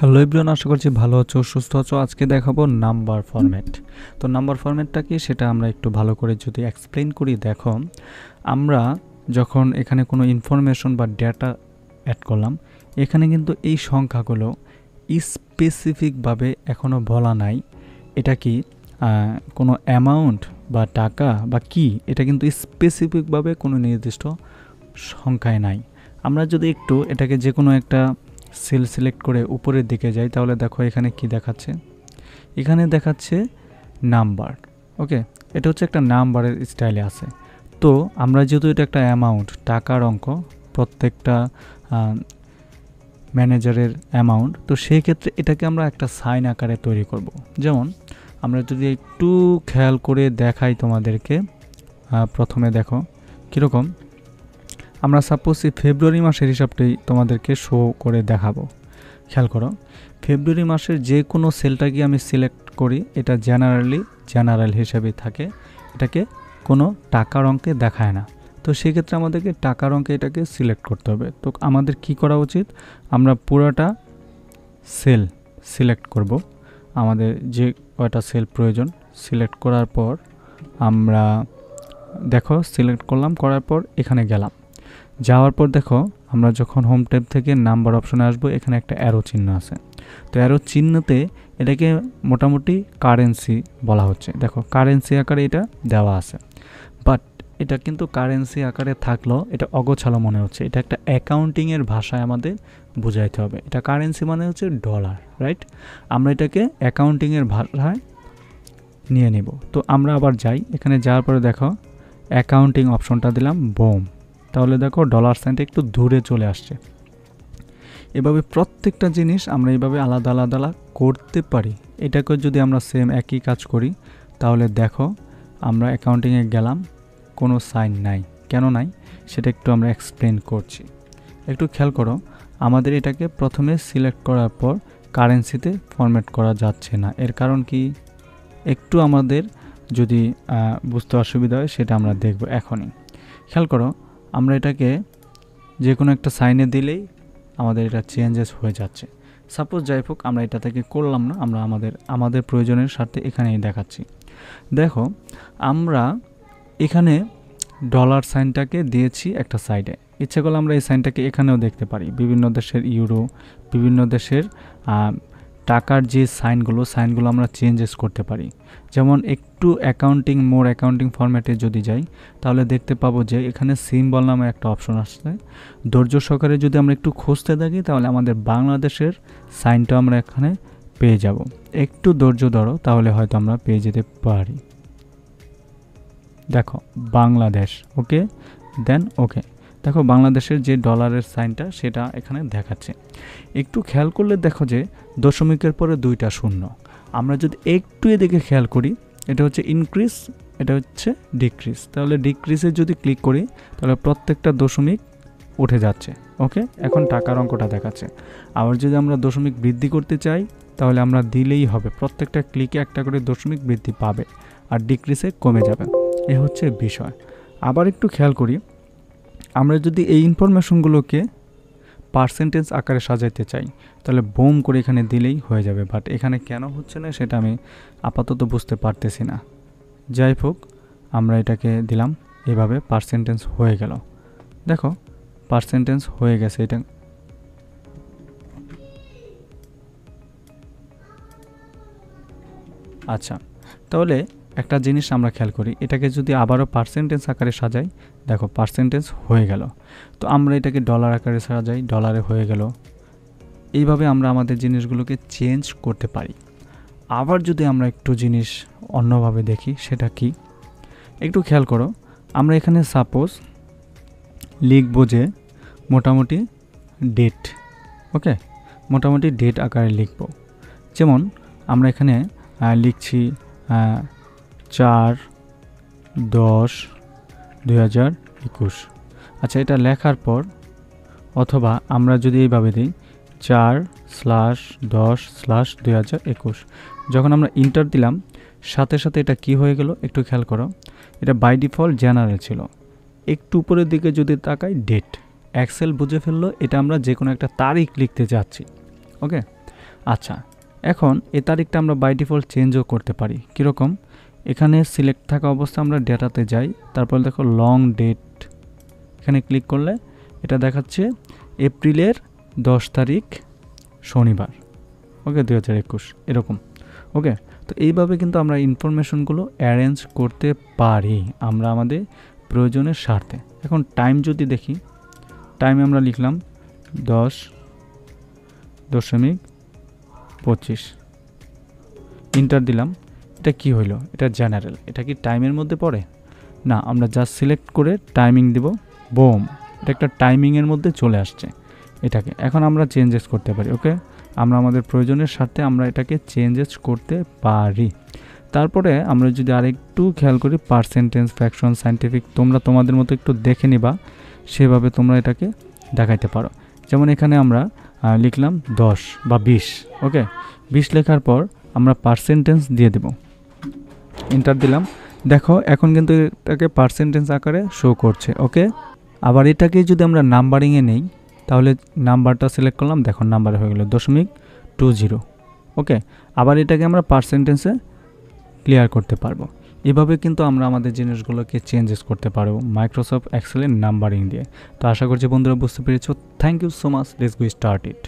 Hello everyone, আশা করছি ভালো আছো, সুস্থ আছো। আজকে দেখাবো নাম্বার ফরম্যাট। তো নাম্বার ফরম্যাটটা কি সেটা আমরা একটু ভালো করে যদি এক্সপ্লেন করি। দেখো, আমরা যখন এখানে কোনো ইনফরমেশন বা ডেটা অ্যাড করলাম, এখানে কিন্তু এই সংখ্যাগুলো স্পেসিফিকভাবে এখনও বলা নাই এটা কি কোনো অ্যামাউন্ট বা টাকা বা কি, এটা কিন্তু স্পেসিফিকভাবে কোনো নির্দিষ্ট সংখ্যায় নাই। আমরা যদি একটু এটাকে যে কোনো একটা সেল সিলেক্ট করে উপরের দিকে যাই, তাহলে দেখো এখানে কি দেখাচ্ছে। এখানে দেখাচ্ছে নাম্বার। ওকে, এটা হচ্ছে একটা নাম্বারের স্টাইলে আছে। তো আমরা যেহেতু এটা একটা অ্যামাউন্ট, টাকার অঙ্ক, প্রত্যেকটা ম্যানেজারের অ্যামাউন্ট, তো সেই ক্ষেত্রে এটাকে আমরা একটা সাইন আকারে তৈরি করব। যেমন আমরা যদি একটু খেয়াল করে দেখাই তোমাদেরকে, প্রথমে দেখো কীরকম। আমরা সাপোজ এই ফেব্রুয়ারি মাসের হিসাবটাই তোমাদেরকে শো করে দেখাবো। খেয়াল করো, ফেব্রুয়ারি মাসের যে কোনো সেলটাকে আমি সিলেক্ট করি, এটা জেনারেল হিসেবে থাকে, এটাকে কোনো টাকার অঙ্কে দেখায় না। তো সেক্ষেত্রে আমাদেরকে টাকার অঙ্কে এটাকে সিলেক্ট করতে হবে। তো আমাদের কি করা উচিত, আমরা পুরোটা সেল সিলেক্ট করব, আমাদের যে কয়টা সেল প্রয়োজন সিলেক্ট করার পর আমরা দেখো সিলেক্ট করলাম, করার পর এখানে গেলাম, যাওয়ার পর দেখো আমরা যখন হোম ট্যাব থেকে নাম্বার অপশনে আসবো, এখানে একটা অ্যারো চিহ্ন আছে। তো অ্যারো চিহ্নতে এটাকে মোটামুটি কারেন্সি বলা হচ্ছে। দেখো কারেন্সি আকারে এটা দেওয়া আছে, বাট এটা কিন্তু কারেন্সি আকারে থাকলেও এটা অগোছালো মনে হচ্ছে। এটা একটা অ্যাকাউন্টিংয়ের ভাষায় আমাদের বোঝাইতে হবে। এটা কারেন্সি মানে হচ্ছে ডলার, রাইট? আমরা এটাকে অ্যাকাউন্টিংয়ের ভাষায় নিয়ে নিব। তো আমরা আবার যাই, এখানে যাওয়ার পরে দেখো অ্যাকাউন্টিং অপশনটা দিলাম, বোম, তাহলে দেখো ডলার সাইনটা একটু দূরে চলে আসছে। এভাবে প্রত্যেকটা জিনিস আমরা এইভাবে আলাদা আলাদা করতে পারি। এটাকে যদি আমরা সেম একই কাজ করি, তাহলে দেখো আমরা অ্যাকাউন্টিংয়ে গেলাম, কোনো সাইন নাই। কেন নাই সেটা একটু আমরা এক্সপ্লেন করছি। একটু খেয়াল করো, আমাদের এটাকে প্রথমে সিলেক্ট করার পর কারেন্সিতে ফরম্যাট করা যাচ্ছে না। এর কারণ কি একটু আমাদের যদি বুঝতে অসুবিধা হয় সেটা আমরা দেখব এখনই। খেয়াল করো, আমরা এটাকে যে কোনো একটা সাইনে দিলেই আমাদের এটা চেঞ্জেস হয়ে যাচ্ছে। সাপোজ যাই হোক, আমরা এটা থেকে করলাম না, আমরা আমাদের প্রয়োজনের স্বার্থে এখানেই দেখাচ্ছি। দেখো আমরা এখানে ডলার সাইনটাকে দিয়েছি একটা সাইডে, ইচ্ছে করলে আমরা এই সাইনটাকে এখানেও দেখতে পারি। বিভিন্ন দেশের ইউরো, বিভিন্ন দেশের টাকার যে সাইনগুলো আমরা চেঞ্জেস করতে পারি। যেমন একটু মোর অ্যাকাউন্টিং ফরম্যাটে যদি যাই, তাহলে দেখতে পাবো যে এখানে সিম্বল নামে একটা অপশন আসছে। ধৈর্য সহকারে যদি আমরা একটু খুঁজতে থাকি, তাহলে আমাদের বাংলাদেশের সাইনটা আমরা এখানে পেয়ে যাব। একটু ধৈর্য ধরো, তাহলে হয়তো আমরা পেয়ে যেতে পারি। দেখো বাংলাদেশ, ওকে, দেন ওকে, দেখো বাংলাদেশের যে ডলারের সাইনটা সেটা এখানে দেখাচ্ছে। একটু খেয়াল করলে দেখো যে দশমিকের পরে দুইটা শূন্য। আমরা যদি একটু এদিকে খেয়াল করি, এটা হচ্ছে ইনক্রিজ, এটা হচ্ছে ডিক্রিজ। তাহলে ডিক্রিজে যদি ক্লিক করি, তাহলে প্রত্যেকটা দশমিক উঠে যাচ্ছে। ওকে, এখন টাকার অঙ্কটা দেখাচ্ছে। আবার যদি আমরা দশমিক বৃদ্ধি করতে চাই, তাহলে আমরা দিলেই হবে, প্রত্যেকটা ক্লিকে একটা করে দশমিক বৃদ্ধি পাবে, আর ডিক্রিজে কমে যাবে। এ হচ্ছে বিষয়। আবার একটু খেয়াল করি, আমরা যদি এই ইনফরমেশনগুলোকে পার্সেন্টেজ আকারে সাজাইতে চাই, তাহলে বোম করে এখানে দিলেই হয়ে যাবে। বাট এখানে কেন হচ্ছে না সেটা আমি আপাতত বুঝতে পারতেছি না। যাই হোক, আমরা এটাকে দিলাম, এভাবে পার্সেন্টেজ হয়ে গেল। দেখো পার্সেন্টেজ হয়ে গেছে এটা। আচ্ছা, তাহলে একটা জিনিস আমরা খেয়াল করি, এটাকে যদি আবারও পার্সেন্টেজ আকারে সাজাই, দেখো পার্সেন্টেজ হয়ে গেল। তো আমরা এটাকে ডলার আকারে সাজাই, ডলারে হয়ে গেল। এইভাবে আমরা আমাদের জিনিসগুলোকে চেঞ্জ করতে পারি। আবার যদি আমরা একটু জিনিস অন্যভাবে দেখি, সেটা কি একটু খেয়াল করো, আমরা এখানে সাপোজ লিখব যে মোটামুটি ডেট, ওকে, মোটামুটি ডেট আকারে লিখব। যেমন আমরা এখানে লিখছি 4/10/2021। আচ্ছা, এটা লেখার পর, অথবা আমরা যদি এইভাবে দিই 4/10/2021, যখন আমরা ইন্টার দিলাম, সাথে সাথে এটা কি হয়ে গেল একটু খেয়াল করো। এটা বাই ডিফল্ট জেনারেল ছিল, একটু উপরের দিকে যদি তাকাই ডেট, এক্সেল বুঝে ফেললো এটা আমরা যে কোনো একটা তারিখ লিখতে যাচ্ছি। ওকে, আচ্ছা, এখন এই তারিখটা আমরা বাই ডিফল্ট চেঞ্জও করতে পারি। কীরকম? এখানে সিলেক্ট থাকা অবস্থা আমরা ডেটাতে যাই, তারপর দেখো লং ডেট, এখানে ক্লিক করলে এটা দেখাচ্ছে এপ্রিলের 10 তারিখ শনিবার, ওকে, 2021 এরকম। ওকে, তো এইভাবে কিন্তু আমরা ইনফরমেশনগুলো অ্যারেঞ্জ করতে পারি আমরা আমাদের প্রয়োজনের স্বার্থে। এখন টাইম যদি দেখি, টাইমে আমরা লিখলাম 10.25, ইন্টার দিলাম। এটা কি হইলো? এটা জেনারেল। এটা কি টাইমের মধ্যে পড়ে? না, আমরা জাস্ট সিলেক্ট করে টাইমিং দিব, বোম, এটা একটা টাইমিংয়ের মধ্যে চলে আসছে এটাকে। এখন আমরা চেঞ্জেস করতে পারি। ওকে, আমরা আমাদের প্রয়োজনের স্বার্থে আমরা এটাকে চেঞ্জেস করতে পারি। তারপরে আমরা যদি আরেকটু খেয়াল করি, পার্সেন্টেজ, ফ্র্যাকশন, সায়েন্টিফিক, তোমরা তোমাদের মতো একটু দেখে নিবা, সেভাবে তোমরা এটাকে দেখাইতে পারো। যেমন এখানে আমরা লিখলাম 10 বা 20। ওকে, 20 লেখার পর আমরা পার্সেন্টেজ দিয়ে দেব, এন্টার দিলাম। দেখো এখন কিন্তু এটাকে পার্সেন্টেজ আকারে শো করছে। ওকে, আবার এটাকে যদি আমরা নাম্বারিংয়ে নেই, তাহলে নাম্বারটা সিলেক্ট করলাম, দেখো নাম্বার হয়ে গেল 0.20। ওকে, আবার এটাকে আমরা পার্সেন্টেজে ক্লিয়ার করতে পারবো। এভাবে কিন্তু আমরা আমাদের জিনিসগুলোকে চেঞ্জেস করতে পারবো মাইক্রোসফট এক্সেলের নাম্বারিং দিয়ে। তো আশা করছি বন্ধুরা বুঝতে পেরেছো। Thank you so much, let's go start it.